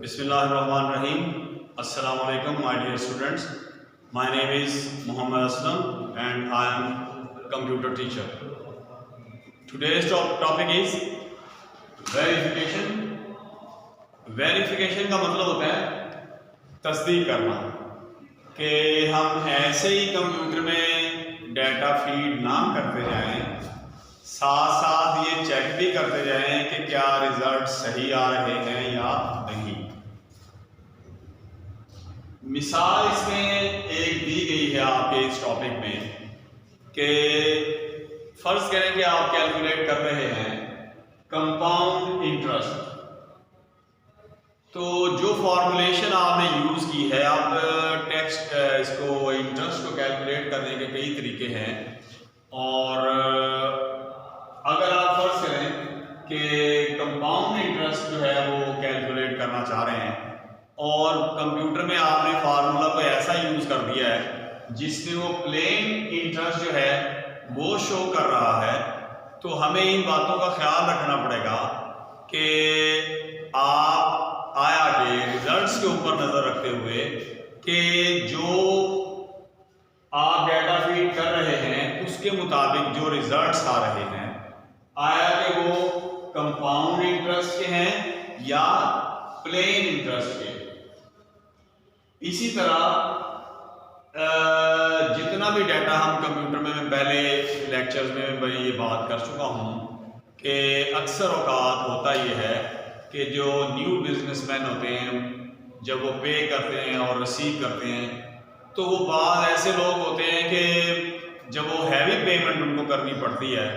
Bismillahirrahmanirrahim. Assalamu alaikum, my dear students. My name is Muhammad Aslam and I am computer teacher. Today's topic is verification. Verification का मतलब होता है तस्दीक करना कि हम ऐसे ही कंप्यूटर में डाटा फीड ना करते जाएं, साथ साथ ये चेक भी करते जाएं कि क्या रिजल्ट सही आ रहे हैं या नहीं। मिसाल इसमें एक दी गई है आपके इस टॉपिक में कि फर्ज करें कि आप कैलकुलेट कर रहे हैं कंपाउंड इंटरेस्ट। तो जो फॉर्मूलेशन आपने यूज की है, आप टेक्स्ट इसको इंटरेस्ट को कैलकुलेट करने के कई तरीके हैं और अगर आप फर्ज करें कि कंपाउंड इंटरेस्ट जो है वो कैलकुलेट करना चाह रहे हैं और कंप्यूटर में आपने फार्मूला को ऐसा यूज कर दिया है जिसमें वो प्लेन इंटरेस्ट जो है वो शो कर रहा है, तो हमें इन बातों का ख्याल रखना पड़ेगा कि आप आया के रिजल्ट्स के ऊपर नजर रखते हुए कि जो आप डाटा फीड कर रहे हैं उसके मुताबिक जो रिजल्ट्स आ रहे हैं, आया कि वो कंपाउंड इंटरेस्ट के हैं या प्लेन इंटरेस्ट के। इसी तरह जितना भी डाटा हम कंप्यूटर में, मैं पहले लेक्चर्स में मैं ये बात कर चुका हूँ कि अक्सर औकात होता ये है कि जो न्यू बिजनेसमैन होते हैं जब वो पे करते हैं और रिसीव करते हैं तो वो बाद ऐसे लोग होते हैं कि जब वो हैवी पेमेंट उनको करनी पड़ती है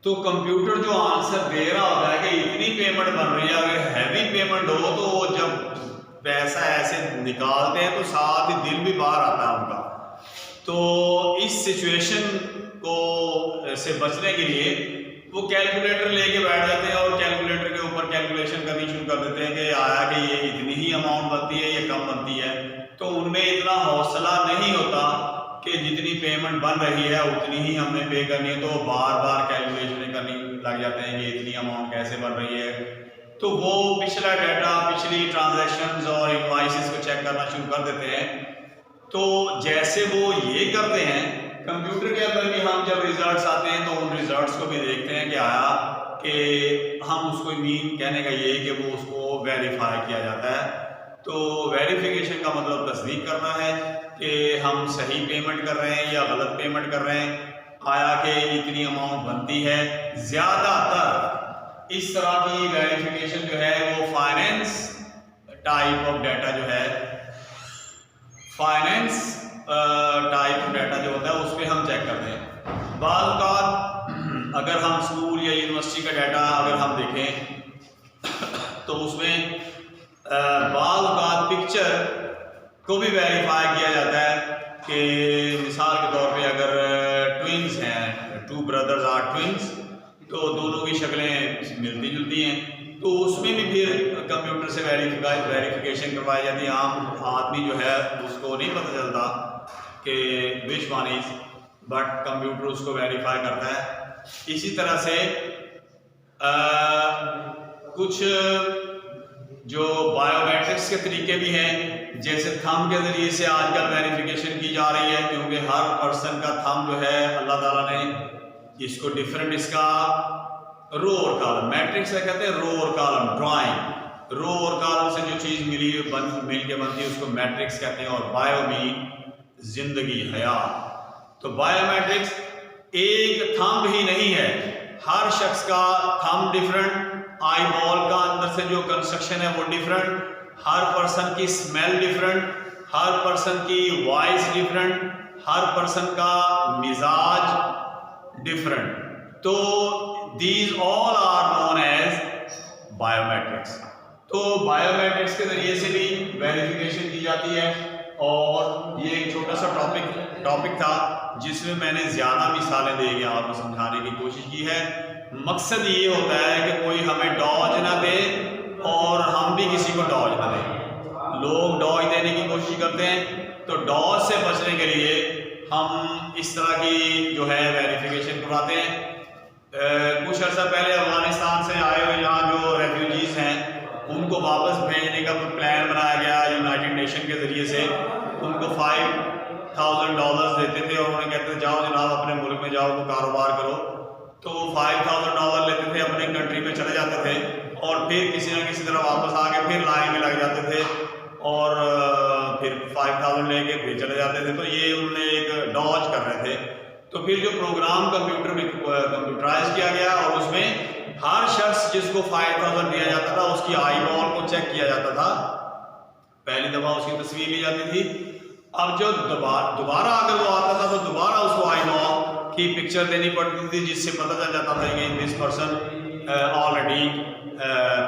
तो कंप्यूटर जो आंसर दे रहा होता है कि इतनी पेमेंट बन रही है, अगर हैवी पेमेंट हो तो वो जब पैसा ऐसे निकालते हैं तो साथ ही दिल भी बाहर आता है उनका। तो इस सिचुएशन को से बचने के लिए वो कैलकुलेटर लेके बैठ जाते हैं और कैलकुलेटर के ऊपर कैलकुलेशन करनी शुरू कर देते हैं कि आया कि ये इतनी ही अमाउंट बनती है, ये कम बनती है। तो उनमें इतना हौसला नहीं होता कि जितनी पेमेंट बन रही है उतनी ही हमने पे करनी है, तो बार बार कैलकुलेशन करनी लग जाते हैं कि इतनी अमाउंट कैसे बन रही है। तो वो पिछला डाटा, पिछली ट्रांजैक्शंस और इनवॉइसेस को चेक करना शुरू कर देते हैं। तो जैसे वो ये करते हैं, कंप्यूटर के अंदर भी हम जब रिजल्ट्स आते हैं तो उन रिजल्ट्स को भी देखते हैं कि आया कि हम उसको मीन कहने का ये कि वो उसको वेरीफाई किया जाता है। तो वेरिफिकेशन का मतलब तस्दीक करना है कि हम सही पेमेंट कर रहे हैं या गलत पेमेंट कर रहे हैं, आया कि इतनी अमाउंट बनती है। ज़्यादातर इस तरह की वेरिफिकेशन जो है वो फाइनेंस टाइप ऑफ डाटा जो है, फाइनेंस टाइप ऑफ डाटा जो होता है उस पर हम चेक करते हैं। बाज़ औक़ात अगर हम स्कूल या यूनिवर्सिटी का डाटा अगर हम देखें तो उसमें बाज़ औक़ात पिक्चर को भी वेरीफाई किया जाता है कि मिसाल के तौर पे अगर ट्विंस हैं, टू ब्रदर्स आर ट्विंस, तो दोनों की शक्लें मिलती जुलती हैं, तो उसमें भी फिर कंप्यूटर से वेरिफिकेशन करवाई जाती है। आम आदमी जो है उसको नहीं पता चलता कि which one is, but computer उसको वेरीफाई करता है। इसी तरह से कुछ जो बायोमेट्रिक्स के तरीके भी हैं, जैसे थंब के ज़रिए से आजकल वेरिफिकेशन की जा रही है, क्योंकि हर पर्सन का थंब जो है अल्लाह ताला ने इसको डिफरेंट, इसका रो और कॉलम, मैट्रिक्स से कहते हैं रो और कॉलम, ड्राइंग रो और कॉलम से जो चीज़ मिल के बनती है उसको मैट्रिक्स कहते हैं। और बायो में जिंदगी, हयात। तो बायोमेट्रिक्स एक थंब ही नहीं है, हर शख्स का थंब डिफरेंट, आई बॉल का अंदर से जो कंस्ट्रक्शन है वो डिफरेंट, हर पर्सन की स्मेल डिफरेंट, हर पर्सन की वॉइस डिफरेंट, हर पर्सन का मिजाज डिफरेंट। तो these all are known as biometrics. तो बायोमेट्रिक्स के जरिए से भी वेरिफिकेशन की जाती है। और ये एक छोटा सा टॉपिक था जिसमें मैंने ज़्यादा मिसालें दे के आपको समझाने की कोशिश की है। मकसद ये होता है कि कोई हमें डॉज ना दे और हम भी किसी को डॉज ना दें। लोग डॉज देने की कोशिश करते हैं, तो डॉज से बचने के लिए हम इस तरह की जो है वेरिफिकेशन करवाते हैं। कुछ अर्सा पहले अफगानिस्तान से आए हुए यहाँ जो रेफ्यूजीज हैं उनको वापस भेजने का प्लान बनाया गया यूनाइटेड नेशन के ज़रिए से। उनको $5,000 देते थे और उन्हें कहते थे जाओ जनाब अपने मुल्क में जाओ, तो कारोबार करो। तो $5,000 लेते थे, अपने कंट्री में चले जाते थे और फिर किसी न किसी तरह वापस आके फिर लाइन में लग जाते थे और फिर 5,000 लेके फिर चले जाते थे। तो ये उन्होंने एक डॉज कर रहे थे। तो फिर जो प्रोग्राम कंप्यूटर में कंप्यूटराइज किया गया और उसमें हर शख्स जिसको 5,000 दिया जाता था उसकी आई बॉल को चेक किया जाता था। पहली दफ़ा उसकी तस्वीर ली जाती थी। अब जो दोबारा अगर वो आता था तो दोबारा उसको आई बॉल की पिक्चर देनी पड़ती थी, जिससे पता चल जाता था कि दिस पर्सन ऑलरेडी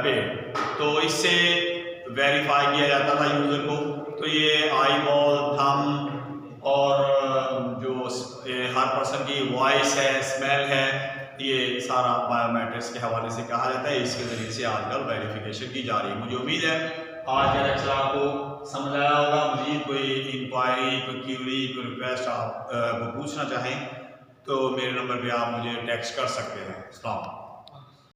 पेड। तो इससे वेरीफाई किया जाता था यूज़र को। तो ये आई बॉल, थंब और जो हर पर्सन की वॉइस है, स्मेल है, ये सारा बायोमेट्रिक्स के हवाले से कहा जाता है। इसके ज़रिए से आजकल वेरिफिकेशन की जा रही है। मुझे उम्मीद है आज का लेक्चर आपको समझ आया होगा। मज़ीद कोई इंक्वायरी, कोई क्यूरी, कोई रिक्वेस्ट आप पूछना चाहें तो मेरे नंबर पे आप मुझे टेक्स्ट कर सकते हैं। अस्सलाम।